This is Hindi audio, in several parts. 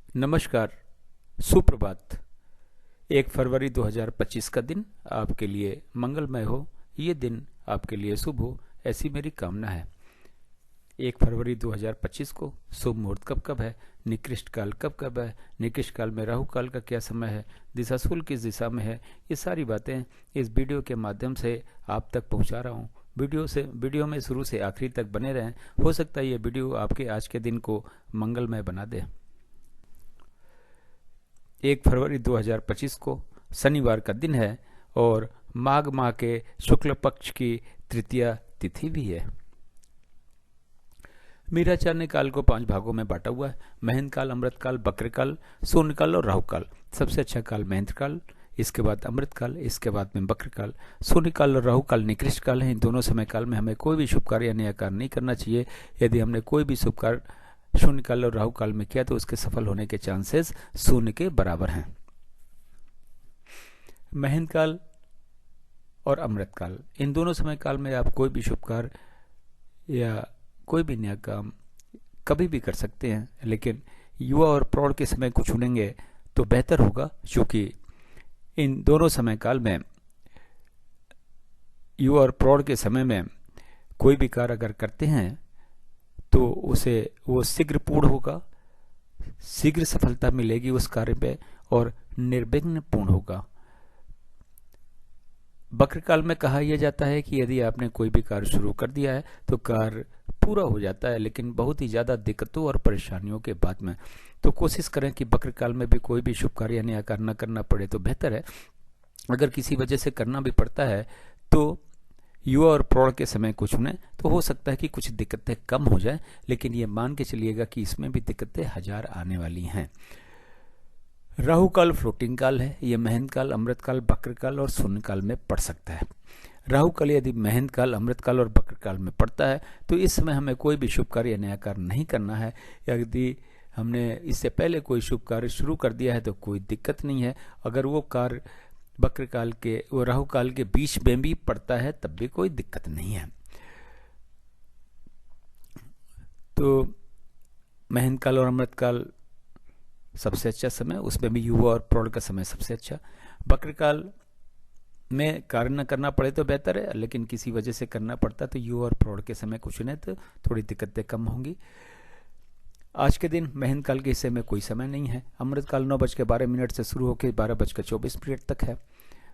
नमस्कार, सुप्रभात। 1 फरवरी 2025 का दिन आपके लिए मंगलमय हो, ये दिन आपके लिए शुभ हो, ऐसी मेरी कामना है। 1 फरवरी 2025 को शुभ मुहूर्त कब कब है, निकृष्ट काल कब कब है, निकृष्ट काल में राहु काल का क्या समय है, दिशाशूल किस दिशा में है, ये सारी बातें इस वीडियो के माध्यम से आप तक पहुंचा रहा हूँ। वीडियो में शुरू से आखिरी तक बने रहें। हो सकता है ये वीडियो आपके आज के दिन को मंगलमय बना दे। 1 फरवरी 2025 को शनिवार का दिन है और माघ माह के शुक्ल पक्ष की तृतीया तिथि भी है। मीराचार्य ने काल को 5 भागों में बांटा हुआ है। महेंद्र काल, अमृत काल, बक्र काल, शून्य काल और राहु काल। सबसे अच्छा काल महेंद्र काल, इसके बाद अमृत काल, इसके बाद में बक्र काल। शून्य काल और राहु काल निकृष्ट काल है। इन दोनों समय काल में हमें कोई भी शुभ कार्य या नया कार्य नहीं करना चाहिए। यदि हमने कोई भी शुभ कार्य शून्य काल और राहु काल में किया तो उसके सफल होने के चांसेस शून्य के बराबर हैं। महेंद्र काल और अमृत काल, इन दोनों समय काल में आप कोई भी शुभ कार्य या कोई भी नया काम कभी भी कर सकते हैं, लेकिन युवा और प्रौढ़ के समय को चुनेंगे तो बेहतर होगा, क्योंकि इन दोनों समय काल में युवा और प्रौढ़ के समय में कोई भी कार्य अगर करते हैं तो उसे वो शीघ्र पूर्ण होगा, शीघ्र सफलता मिलेगी उस कार्य पे और निर्विघ्न पूर्ण होगा। बक्र काल में कहा यह जाता है कि यदि आपने कोई भी कार्य शुरू कर दिया है तो कार्य पूरा हो जाता है, लेकिन बहुत ही ज्यादा दिक्कतों और परेशानियों के बाद में। तो कोशिश करें कि बक्र काल में भी कोई भी शुभ कार्य या नया कार्य न करना पड़े तो बेहतर है। अगर किसी वजह से करना भी पड़ता है तो युवा और प्रौढ़ के समय को चुने तो हो सकता है कि कुछ दिक्कतें कम हो जाए, लेकिन ये मान के चलिएगा कि इसमें भी दिक्कतें हजार आने वाली हैं। राहु काल फ्लोटिंग काल है। यह महेंद्र काल, अमृत काल, बक्र काल और शून्य काल में पड़ सकता है। राहु काल यदि महेंद्र काल, अमृत काल और बक्र काल में पड़ता है तो इस समय हमें कोई भी शुभ कार्य या नया कार्य नहीं करना है। यदि हमने इससे पहले कोई शुभ कार्य शुरू कर दिया है तो कोई दिक्कत नहीं है। अगर वो कार्य बक्र काल के वो राहु काल के बीच में भी पड़ता है तब भी कोई दिक्कत नहीं है। तो महेंद्र काल और अमृत काल सबसे अच्छा समय, उसमें भी युवा और प्रौढ़ का समय सबसे अच्छा। बक्र काल में कार्य न करना पड़े तो बेहतर है, लेकिन किसी वजह से करना पड़ता तो युवा और प्रौढ़ के समय कुछ नहीं तो थोड़ी दिक्कतें कम होंगी। आज के दिन महेंद्र काल के हिस्से में कोई समय नहीं है। अमृत काल 9:12 से शुरू होकर 12:24 तक है।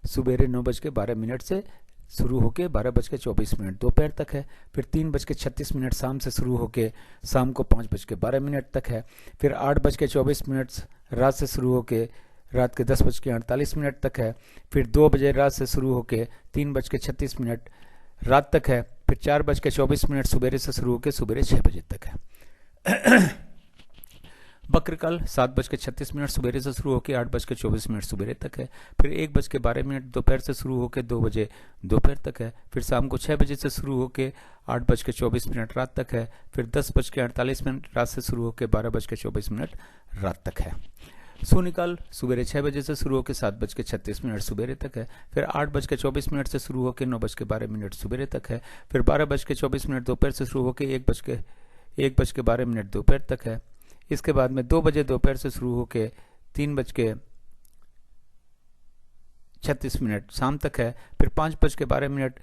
सुबेरे 9:12 से शुरू होकर 12:24 दोपहर तक है। फिर 3:36 शाम से शुरू होकर शाम को 5:12 तक है। फिर 8:24 रात से शुरू होकर रात के 10:48 तक है। फिर 2 बजे रात से शुरू होकर 3:36 रात तक है। फिर 4:24 सुबेरे से शुरू होकर सुबेरे 6 बजे तक है। बक्र काल 7:36 सुबेरे से शुरू होकर 8:24 सुबेरे तक है। फिर 1:12 दोपहर से शुरू होकर 2 बजे दोपहर तक है। फिर शाम को 6 बजे से शुरू होकर 8:24 रात तक है। फिर 10:48 रात से शुरू होकर 12:24 रात तक है। शून्य काल सुबेरे 6 बजे से शुरू होकर 7:36 सुबेरे तक है। फिर 8:24 से शुरू होकर 9:12 सुबेरे तक है। फिर 12:24 दोपहर से शुरू होकर 1:12 दोपहर तक है। इसके बाद में 2 बजे दोपहर से शुरू होकर 3:36 शाम तक है। फिर 5:12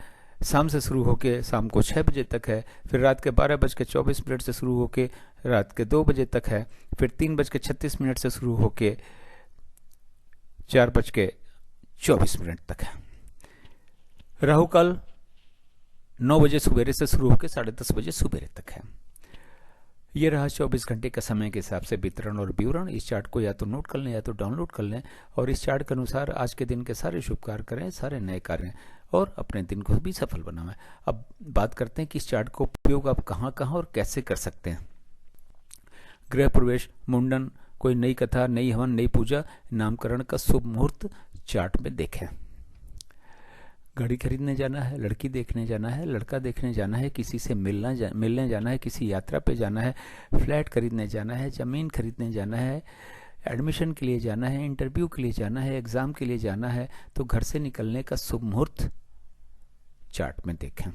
शाम से शुरू होकर शाम को 6 बजे तक है। फिर रात के 12:24 से शुरू होकर रात के 2 बजे तक है। फिर 3:36 से शुरू होकर 4:24 तक है। राहु काल 9 बजे सुबेरे से शुरू होकर 10:30 बजे सुबेरे तक है। ये रहा 24 घंटे का समय के हिसाब से वितरण और विवरण। इस चार्ट को या तो नोट कर लें या तो डाउनलोड कर लें और इस चार्ट के अनुसार आज के दिन के सारे शुभ कार्य करें, सारे नए कार्य और अपने दिन को भी सफल बनाएं। अब बात करते हैं कि इस चार्ट का उपयोग आप कहाँ कहाँ और कैसे कर सकते हैं। गृह प्रवेश, मुंडन, कोई नई कथा, नई हवन, नई पूजा, नामकरण का शुभ मुहूर्त चार्ट में देखें। घड़ी खरीदने जाना है, लड़की देखने जाना है, लड़का देखने जाना है, किसी से मिलने जाना है, किसी यात्रा पे जाना है, फ्लैट खरीदने जाना है, जमीन खरीदने जाना है, एडमिशन के लिए जाना है, इंटरव्यू के लिए जाना है, एग्जाम के लिए जाना है, तो घर से निकलने का शुभ मुहूर्त चार्ट में देखें।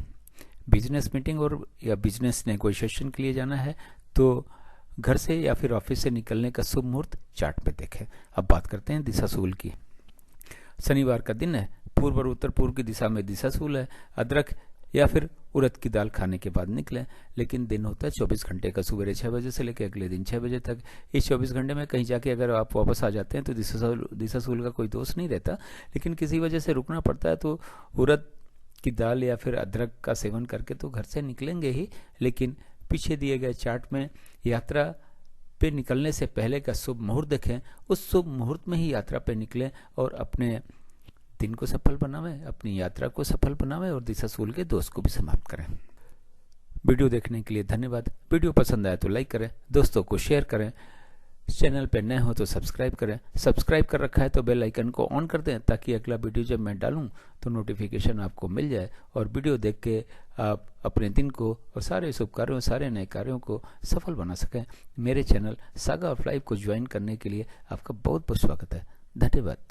बिजनेस मीटिंग और या बिजनेस नेगोशिएशन के लिए जाना है तो घर से या फिर ऑफिस से निकलने का शुभ मुहूर्त चार्ट में देखें। अब बात करते हैं दिशाशूल की। शनिवार का दिन है, पूर्व और उत्तर पूर्व की दिशा में दिशाशूल है। अदरक या फिर उड़द की दाल खाने के बाद निकलें, लेकिन दिन होता है 24 घंटे का, सवेरे 6 बजे से लेकर अगले दिन 6 बजे तक। इस 24 घंटे में कहीं जाके अगर आप वापस आ जाते हैं तो दिशाशूल का कोई दोष नहीं रहता, लेकिन किसी वजह से रुकना पड़ता है तो उड़द की दाल या फिर अदरक का सेवन करके तो घर से निकलेंगे ही, लेकिन पीछे दिए गए चार्ट में यात्रा पे निकलने से पहले का शुभ मुहूर्त देखें, उस शुभ मुहूर्त में ही यात्रा पे निकलें और अपने दिन को सफल बनावें, अपनी यात्रा को सफल बनावें और दिशाशूल के दोष को भी समाप्त करें। वीडियो देखने के लिए धन्यवाद। वीडियो पसंद आए तो लाइक करें, दोस्तों को शेयर करें, चैनल पर नए हो तो सब्सक्राइब करें। सब्सक्राइब कर रखा है तो बेल आइकन को ऑन कर दें ताकि अगला वीडियो जब मैं डालूं तो नोटिफिकेशन आपको मिल जाए और वीडियो देख के आप अपने दिन को और सारे शुभ कार्यों, सारे नए कार्यों को सफल बना सकें। मेरे चैनल सागा ऑफ लाइफ को ज्वाइन करने के लिए आपका बहुत बहुत स्वागत है। धन्यवाद।